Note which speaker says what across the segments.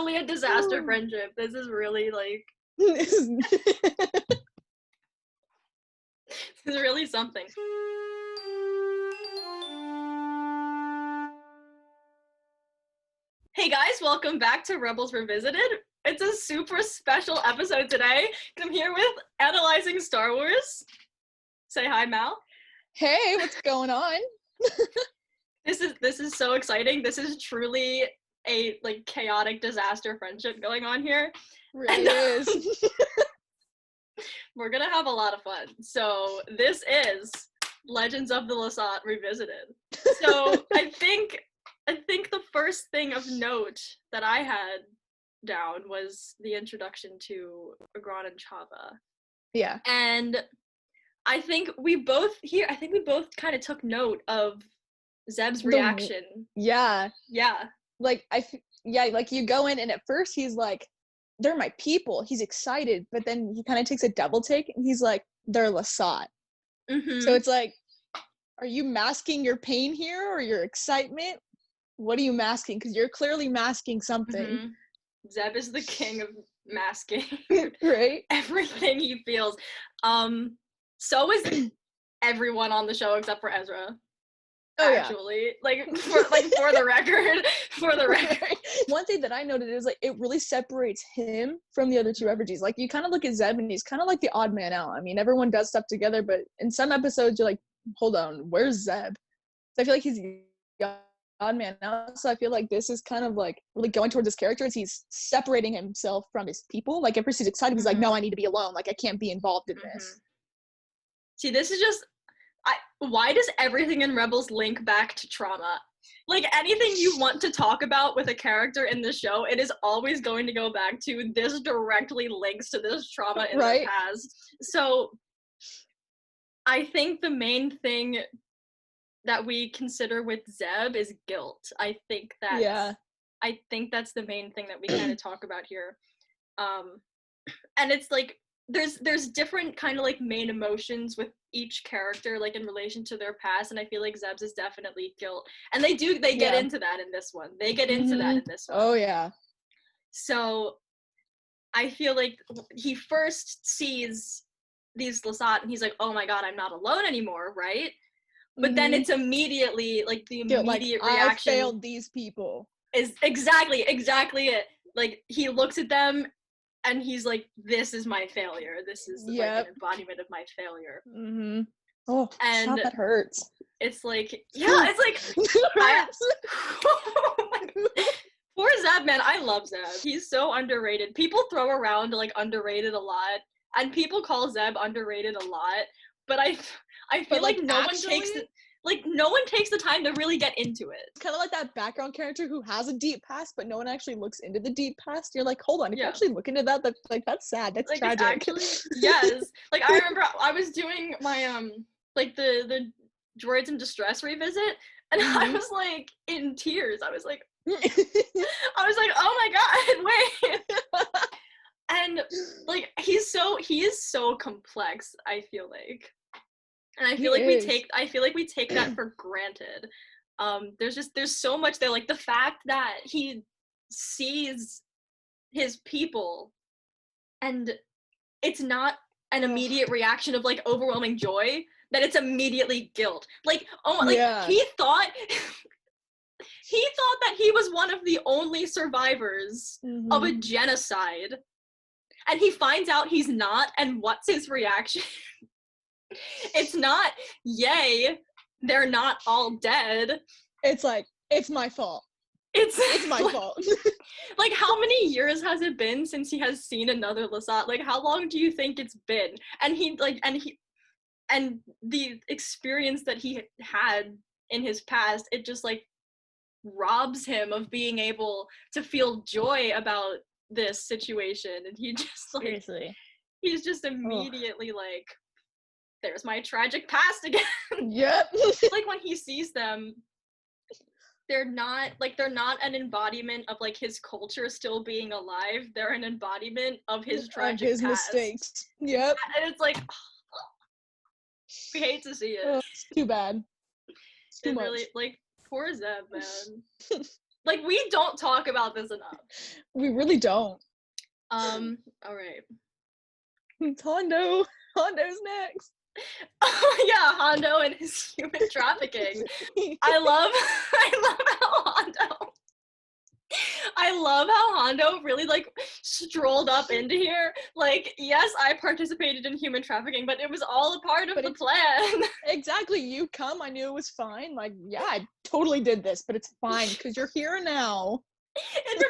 Speaker 1: truly a disaster friendship. This is really like
Speaker 2: This is
Speaker 1: really something. Hey guys, welcome back to Rebels Revisited. It's a super special episode today. I'm here with Analyzing Star Wars. Say hi, Mal.
Speaker 2: Hey, what's going on?
Speaker 1: This is so exciting. This is truly a like chaotic disaster friendship going on here.
Speaker 2: Really is.
Speaker 1: We're gonna have a lot of fun. So this is Legends of the Lasat Revisited. So I think the first thing of note that I had down was the introduction to Agron and Chava.
Speaker 2: Yeah.
Speaker 1: And I think we both kind of took note of Zeb's reaction.
Speaker 2: Yeah.
Speaker 1: Yeah.
Speaker 2: Like like you go in and at first he's like, they're my people. He's excited, but then he kind of takes a double take and he's like, they're Lasat.
Speaker 1: Mm-hmm.
Speaker 2: So it's like, are you masking your pain here or your excitement? What are you masking? Because you're clearly masking something.
Speaker 1: Mm-hmm. Zeb is the king of masking.
Speaker 2: Right?
Speaker 1: Everything he feels. So is everyone on the show except for Ezra.
Speaker 2: Oh,
Speaker 1: actually. Yeah. For the record. For the record.
Speaker 2: One thing that I noted is like it really separates him from the other two refugees. Like you kind of look at Zeb and he's kind of like the odd man out. I mean, everyone does stuff together, but in some episodes you're like, hold on, where's Zeb? So I feel like he's the odd man out. So I feel like this is kind of like really going towards his character as he's separating himself from his people. Like at first he's excited, he's like, no, I need to be alone. Like I can't be involved in this.
Speaker 1: See, this is just why does everything in Rebels link back to trauma? Like anything you want to talk about with a character in the show, it is always going to go back to this directly links to this trauma in their past. So I think the main thing that we consider with Zeb is guilt. I think that's the main thing that we kind of talk about here. And it's like there's different kind of like main emotions with each character like in relation to their past, and I feel like Zeb's is definitely guilt, and they get into that in this one. They get into that in this one.
Speaker 2: Oh yeah.
Speaker 1: So I feel like he first sees these Lasat and he's like, oh my god, I'm not alone anymore, right? But then it's immediately like the immediate reaction,
Speaker 2: I failed these people,
Speaker 1: is exactly it. Like he looks at them and he's like, this is my failure. This is like an embodiment of my failure.
Speaker 2: Mm-hmm. Oh,
Speaker 1: and
Speaker 2: that hurts.
Speaker 1: It's like, yeah, it's like, oh my God. Poor Zeb, man. I love Zeb. He's so underrated. People throw around like underrated a lot, and people call Zeb underrated a lot. But I feel like no one takes the time to really get into it.
Speaker 2: It's kind of like that background character who has a deep past, but no one actually looks into the deep past. You're like, hold on, if you actually look into that, that's sad. That's like, tragic.
Speaker 1: Actually, yes. Like I remember I was doing my like the Droids in Distress revisit, and I was like in tears. I was like, oh my god, wait. And like he is so complex, I feel like. And I feel like we take that for granted. There's so much there, like the fact that he sees his people and it's not an immediate reaction of like overwhelming joy, that it's immediately guilt. Like, oh my, like he thought that he was one of the only survivors of a genocide, and he finds out he's not, and what's his reaction? It's not, yay, they're not all dead.
Speaker 2: It's like, it's my fault. It's my fault.
Speaker 1: Like, how many years has it been since he has seen another Lasat? Like, how long do you think it's been? And and the experience that he had in his past, it just, like, robs him of being able to feel joy about this situation. And he just, like,
Speaker 2: seriously,
Speaker 1: he's just immediately like, there's my tragic past again.
Speaker 2: Yep.
Speaker 1: Like when he sees them, they're not an embodiment of like his culture still being alive. They're an embodiment of his tragic
Speaker 2: his
Speaker 1: past.
Speaker 2: Mistakes. Yep.
Speaker 1: And it's like, we hate to see it.
Speaker 2: It's too bad. It's too much.
Speaker 1: Really, like, poor Zeb, man. Like, we don't talk about this enough.
Speaker 2: We really don't.
Speaker 1: All right.
Speaker 2: It's Hondo. Hondo's next.
Speaker 1: Oh yeah, Hondo and his human trafficking. I love how Hondo really like strolled up into here. Like, yes, I participated in human trafficking, but it was all a part of the plan.
Speaker 2: Exactly. You come, I knew it was fine. Like, yeah, I totally did this, but it's fine because you're here now.
Speaker 1: It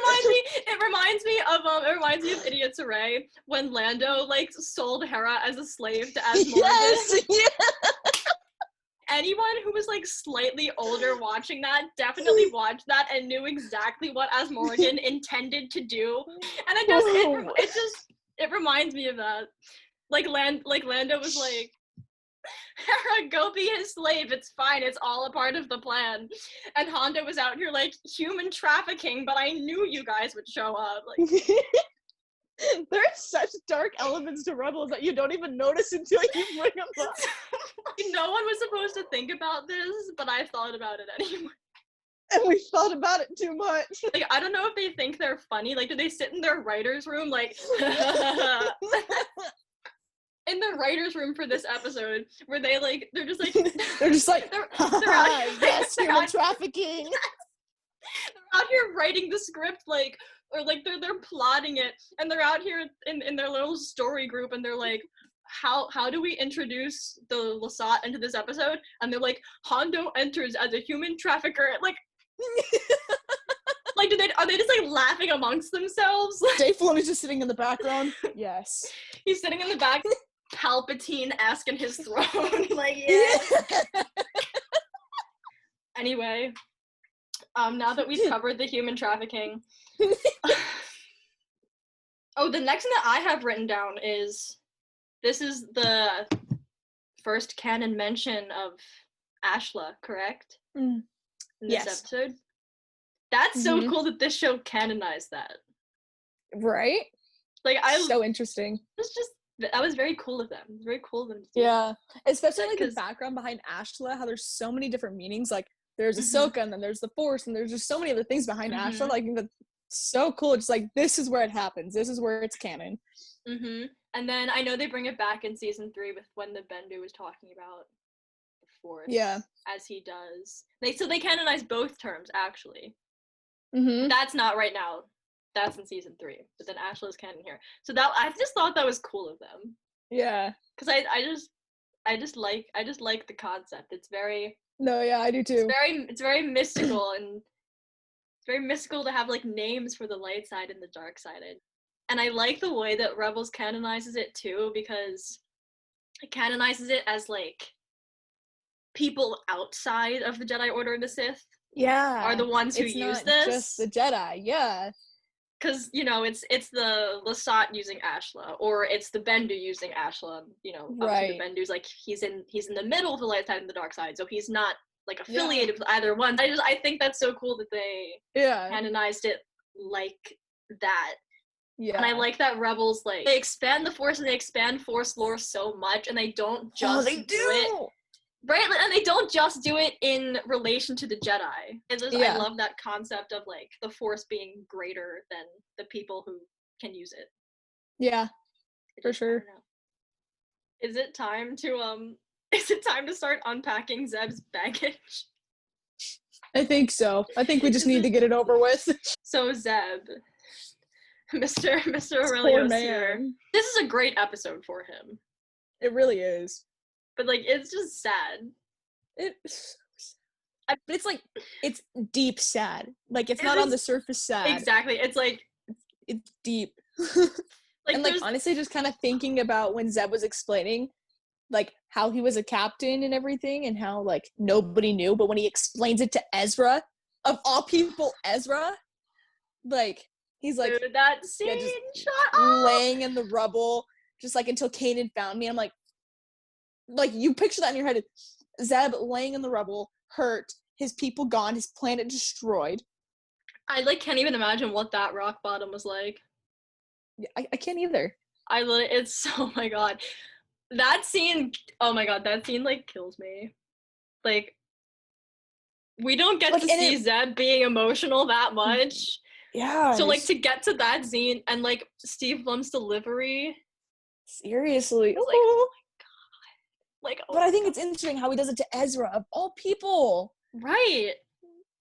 Speaker 1: reminds me of Idiot's Array when Lando like sold Hera as a slave to As Morgan.
Speaker 2: Yes. Yeah.
Speaker 1: Anyone who was like slightly older watching that definitely watched that and knew exactly what As Morgan intended to do. And it reminds me of that. Like Lando was like, Hera, go be his slave. It's fine. It's all a part of the plan. And Hondo was out here like human trafficking, but I knew you guys would show up. Like,
Speaker 2: there are such dark elements to Rebels that you don't even notice until you bring them up.
Speaker 1: No one was supposed to think about this, but I thought about it anyway.
Speaker 2: And we thought about it too much.
Speaker 1: Like, I don't know if they think they're funny. Like, do they sit in their writer's room like in the writer's room for this episode where they're just like they're out,
Speaker 2: yes, human trafficking.
Speaker 1: They're out here writing the script like, or like they're plotting it, and they're out here in their little story group, and they're like, how do we introduce the Lasat into this episode? And they're like, Hondo enters as a human trafficker. Like, like are they just like laughing amongst themselves?
Speaker 2: Dave Filoni's just sitting in the background. Yes,
Speaker 1: he's sitting in the back, Palpatine-esque in his throne. Like, yeah. Anyway, now that we've covered the human trafficking. Oh, the next thing that I have written down is, this is the first canon mention of Ashla, correct? In this episode? That's so cool that this show canonized that.
Speaker 2: Right?
Speaker 1: Like,
Speaker 2: so interesting.
Speaker 1: That was very cool of them. It was very cool of them to do.
Speaker 2: Yeah. Especially like the background behind Ashla, how there's so many different meanings. Like, there's Ahsoka, and then there's the Force, and there's just so many other things behind Ashla. Like, that's so cool. Just like, this is where it happens. This is where it's canon.
Speaker 1: And then I know they bring it back in season 3 with when the Bendu was talking about the Force.
Speaker 2: Yeah.
Speaker 1: As he does. They canonize both terms, actually. That's not right now. That's in season 3. But then Ashla's canon here. So that, I just thought that was cool of them.
Speaker 2: Yeah.
Speaker 1: Because I just like the concept. It's very...
Speaker 2: No, yeah, I do too.
Speaker 1: It's very mystical, and it's very mystical to have like names for the light side and the dark side. And I like the way that Rebels canonizes it too, because it canonizes it as like people outside of the Jedi Order of the Sith are the ones who use this.
Speaker 2: Just the Jedi, yeah.
Speaker 1: Because, you know, it's the Lasat using Ashla, or it's the Bendu using Ashla. You know, obviously the Bendu's like he's in the middle of the light side and the dark side, so he's not like affiliated with either one. I think that's so cool that they canonized it like that. Yeah. And I like that Rebels, like, they expand the Force and they expand Force lore so much, and they don't just do it. Right? And they don't just do it in relation to the Jedi. I love that concept of, like, the Force being greater than the people who can use it.
Speaker 2: Yeah, for sure.
Speaker 1: Is it time to start unpacking Zeb's baggage?
Speaker 2: I think so. I think we just need to get it over with.
Speaker 1: So Zeb, Mr. Aurelius here. This is a great episode for him.
Speaker 2: It really is.
Speaker 1: But, like, it's just sad.
Speaker 2: But it's, like, it's deep sad. Like, it's not on the surface sad.
Speaker 1: Exactly. It's, like...
Speaker 2: It's deep.
Speaker 1: Like,
Speaker 2: and, like, honestly, just kind of thinking about when Zeb was explaining, like, how he was a captain and everything, and how, like, nobody knew, but when he explains it to Ezra, of all people, Ezra, like, he's like...
Speaker 1: Dude, that scene, shut up!
Speaker 2: Laying in the rubble, just, like, until Kanan found me. I'm like, you picture that in your head. Zeb laying in the rubble, hurt, his people gone, his planet destroyed.
Speaker 1: I, like, can't even imagine what that rock bottom was like.
Speaker 2: Yeah, I can't either.
Speaker 1: Oh my god. That scene, oh my god, that scene, like, kills me. Like, we don't get to see Zeb being emotional that much.
Speaker 2: Yeah.
Speaker 1: So, like, to get to that scene and, like, Steve Blum's delivery.
Speaker 2: Seriously.
Speaker 1: Like, oh my god. Like,
Speaker 2: but I think it's interesting how he does it to Ezra, of all people.
Speaker 1: Right.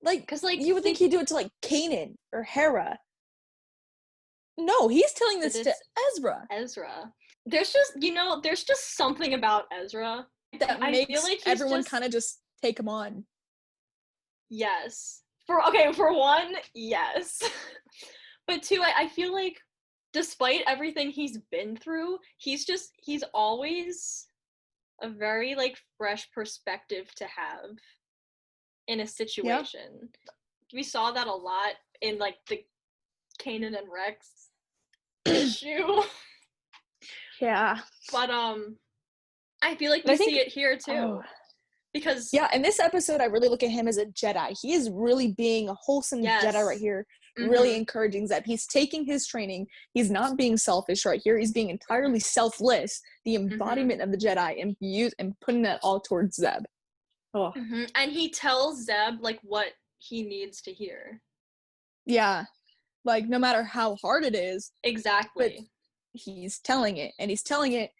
Speaker 2: Like, because, like, you would think he'd do it to, like, Kanan or Hera. No, he's telling this to Ezra.
Speaker 1: There's just something about Ezra
Speaker 2: that makes everyone kind of just take him on.
Speaker 1: Yes. For one, yes. But two, I feel like despite everything he's been through, he's always a very, like, fresh perspective to have in a situation. Yep. We saw that a lot in, like, the Kanan and Rex issue.
Speaker 2: Yeah.
Speaker 1: But I feel like we see it here too. Because
Speaker 2: in this episode I really look at him as a Jedi. He is really being a wholesome Jedi right here. Really encouraging Zeb. He's taking his training. He's not being selfish right here. He's being entirely selfless. The embodiment of the Jedi, and putting that all towards Zeb. Oh.
Speaker 1: And he tells Zeb, like, what he needs to hear.
Speaker 2: Yeah. Like, no matter how hard it is.
Speaker 1: Exactly.
Speaker 2: But he's telling it. And he's telling it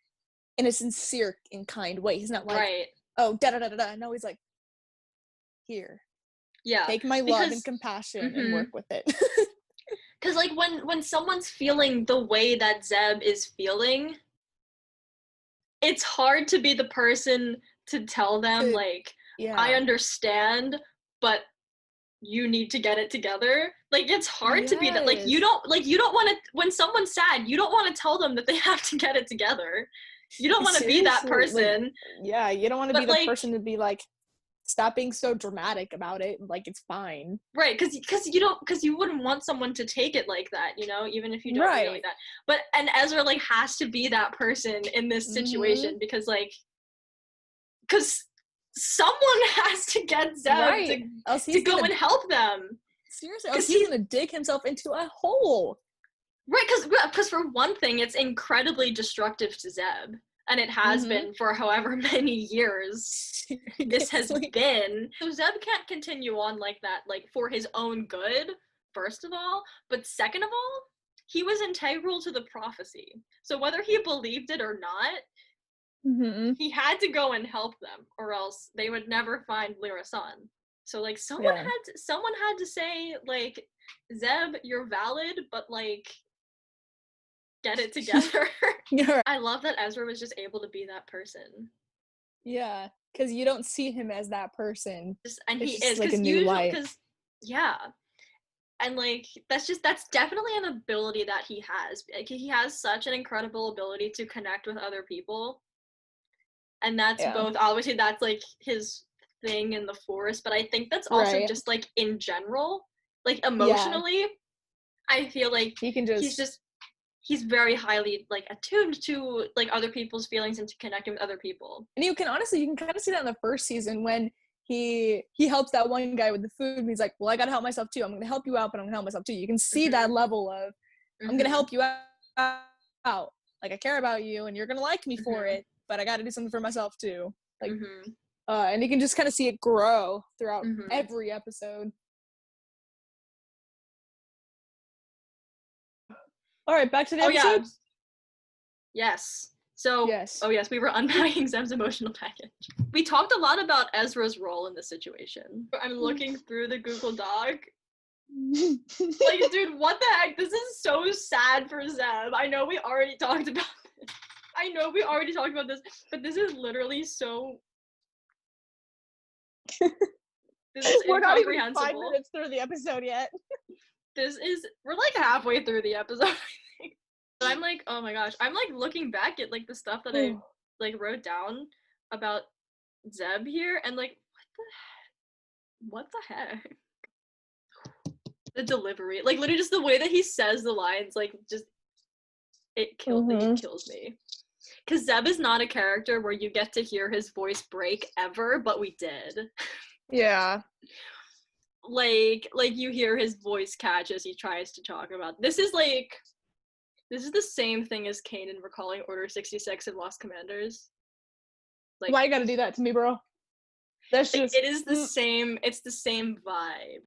Speaker 2: in a sincere and kind way. He's not like, oh, da-da-da-da-da. No, he's like, here.
Speaker 1: Yeah.
Speaker 2: Take my love and compassion and work with it.
Speaker 1: Because, like, when someone's feeling the way that Zeb is feeling, it's hard to be the person to tell them, I understand, but you need to get it together. Like, it's hard to be that. Like, you don't want to, when someone's sad, you don't want to tell them that they have to get it together. You don't want to be that person.
Speaker 2: Like, you don't want to be the person to be like, stop being so dramatic about it. Like, it's fine.
Speaker 1: Right, because you wouldn't want someone to take it like that, you know, even if you don't feel like that. But, and Ezra, like, has to be that person in this situation because, like, because someone has to get Zeb to go and help them.
Speaker 2: Seriously, else he's gonna dig himself into a hole.
Speaker 1: Right, because for one thing, it's incredibly destructive to Zeb. And it has been for however many years this has been. So Zeb can't continue on like that, like, for his own good, first of all. But second of all, he was integral to the prophecy. So whether he believed it or not, he had to go and help them, or else they would never find Lyra Sun. So, like, someone had to say, like, Zeb, you're valid, but, like, get it together. I love that Ezra was just able to be that person.
Speaker 2: Yeah, because you don't see him as that person.
Speaker 1: And he is, like, a new light. And, like, that's definitely an ability that he has. Like, he has such an incredible ability to connect with other people. And that's both, obviously, that's, like, his thing in the Force, but I think that's also just, like, in general, like, emotionally, I feel like he's very highly, like, attuned to, like, other people's feelings and to connecting with other people.
Speaker 2: And you can kind of see that in the first season when he helps that one guy with the food, and he's like, well, I gotta help myself too. I'm gonna help you out, but I'm gonna help myself too. You can see that level of, I'm gonna help you out. Like, I care about you, and you're gonna like me for it, but I gotta do something for myself too. Like, and you can just kind of see it grow throughout every episode. All right, back to the episode.
Speaker 1: Yes. So, we were unpacking Zeb's emotional package. We talked a lot about Ezra's role in the situation. I'm looking through the Google Doc. Like, dude, what the heck? This is so sad for Zeb. I know we already talked about this. But this is literally so... This is
Speaker 2: We're not even 5 minutes through the episode yet.
Speaker 1: We're, like, halfway through the episode, I think. But I'm like, oh my gosh. I'm, like, looking back at, like, the stuff that I, like, wrote down about Zeb here, and, like, what the heck? The delivery. Like, literally just the way that he says the lines, like, just, it kills me. Because Zeb is not a character where you get to hear his voice break ever, but we did.
Speaker 2: Yeah.
Speaker 1: Like you hear his voice catch as he tries to talk about. This is the same thing as Kanan recalling Order 66 in Lost Commanders. Like,
Speaker 2: why you gotta do that to me, bro? That's
Speaker 1: Like,
Speaker 2: just
Speaker 1: it is the same. It's the same vibe.